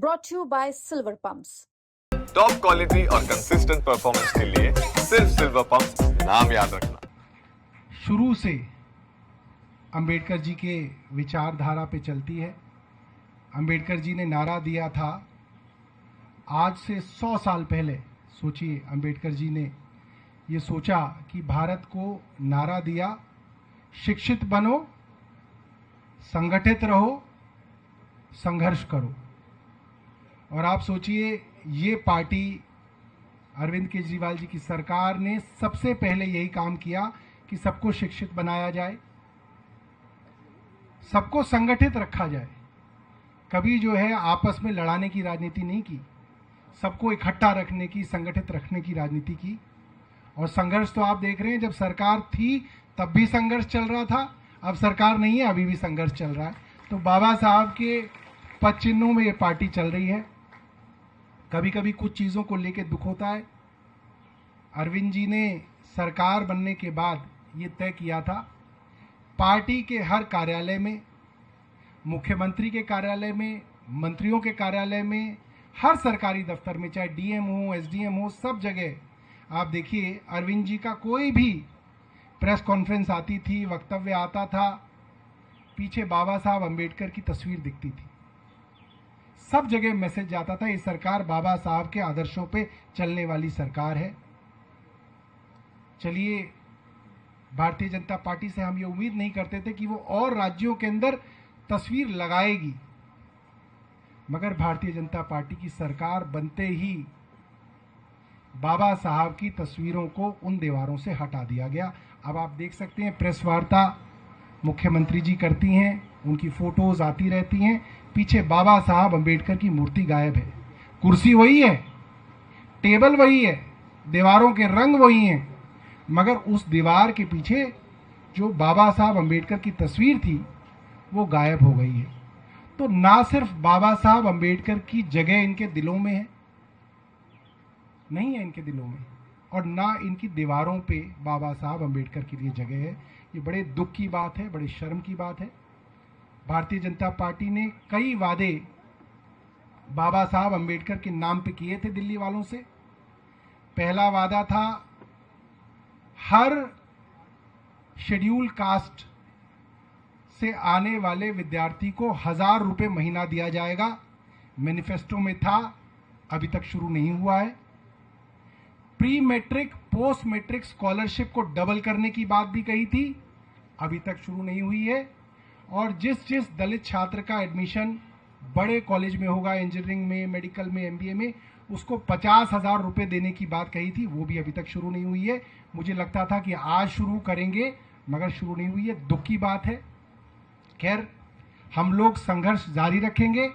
brought to you by Silver Pumps. Top quality और consistent performance के लिए सिर्फ सिल्वर पंप्स नाम याद रखना। शुरू से अंबेडकर जी के विचारधारा पे चलती है। अंबेडकर जी ने नारा दिया था आज से 100 साल पहले। सोचिए, अंबेडकर जी ने ये सोचा कि भारत को नारा दिया, शिक्षित बनो, संगठित रहो, संघर्ष करो। और आप सोचिए, ये पार्टी अरविंद केजरीवाल जी की सरकार ने सबसे पहले यही काम किया कि सबको शिक्षित बनाया जाए, सबको संगठित रखा जाए। कभी जो है आपस में लड़ाने की राजनीति नहीं की, सबको इकट्ठा रखने की, संगठित रखने की राजनीति की। और संघर्ष तो आप देख रहे हैं, जब सरकार थी तब भी संघर्ष चल रहा था, अब सरकार नहीं है अभी भी संघर्ष चल रहा है। तो बाबा साहब के पद चिन्हों में ये पार्टी चल रही है। कभी कभी कुछ चीज़ों को लेकर दुख होता है। अरविंद जी ने सरकार बनने के बाद ये तय किया था, पार्टी के हर कार्यालय में, मुख्यमंत्री के कार्यालय में, मंत्रियों के कार्यालय में, हर सरकारी दफ्तर में, चाहे डीएम हो, एसडीएम हो, सब जगह आप देखिए अरविंद जी का कोई भी प्रेस कॉन्फ्रेंस आती थी, वक्तव्य आता था, पीछे बाबा साहब अंबेडकर की तस्वीर दिखती थी। सब जगह मैसेज जाता था, ये सरकार बाबा साहब के आदर्शों पे चलने वाली सरकार है। चलिए, भारतीय जनता पार्टी से हम ये उम्मीद नहीं करते थे कि वो और राज्यों के अंदर तस्वीर लगाएगी, मगर भारतीय जनता पार्टी की सरकार बनते ही बाबा साहब की तस्वीरों को उन दीवारों से हटा दिया गया। अब आप देख सकते हैं, प्रेस वार्ता मुख्यमंत्री जी करती हैं, उनकी फोटोज आती रहती हैं, पीछे बाबा साहब अंबेडकर की मूर्ति गायब है। कुर्सी वही है, टेबल वही है, दीवारों के रंग वही हैं, मगर उस दीवार के पीछे जो बाबा साहब अंबेडकर की तस्वीर थी वो गायब हो गई है। तो ना सिर्फ बाबा साहब अंबेडकर की जगह इनके दिलों में है, नहीं है इनके दिलों में, और ना इनकी दीवारों पे बाबा साहब अंबेडकर के लिए जगह है। ये बड़े दुख की बात है, बड़े शर्म की बात है। भारतीय जनता पार्टी ने कई वादे बाबा साहब अंबेडकर के नाम पे किए थे दिल्ली वालों से। पहला वादा था, हर शेड्यूल कास्ट से आने वाले विद्यार्थी को 1000 रुपये महीना दिया जाएगा। मैनिफेस्टो में था, अभी तक शुरू नहीं हुआ है। Pre matric, post matric scholarship को डबल करने की बात भी कही थी, अभी तक शुरू नहीं हुई है। और जिस दलित छात्र का एडमिशन बड़े कॉलेज में होगा, इंजीनियरिंग में, मेडिकल में, एमबीए में, उसको 50,000 रुपये देने की बात कही थी, वो भी अभी तक शुरू नहीं हुई है। मुझे लगता था कि आज शुरू करेंगे, मगर शुरू नहीं हुई है, दुख की बात है। खैर, हम लोग संघर्ष जारी रखेंगे।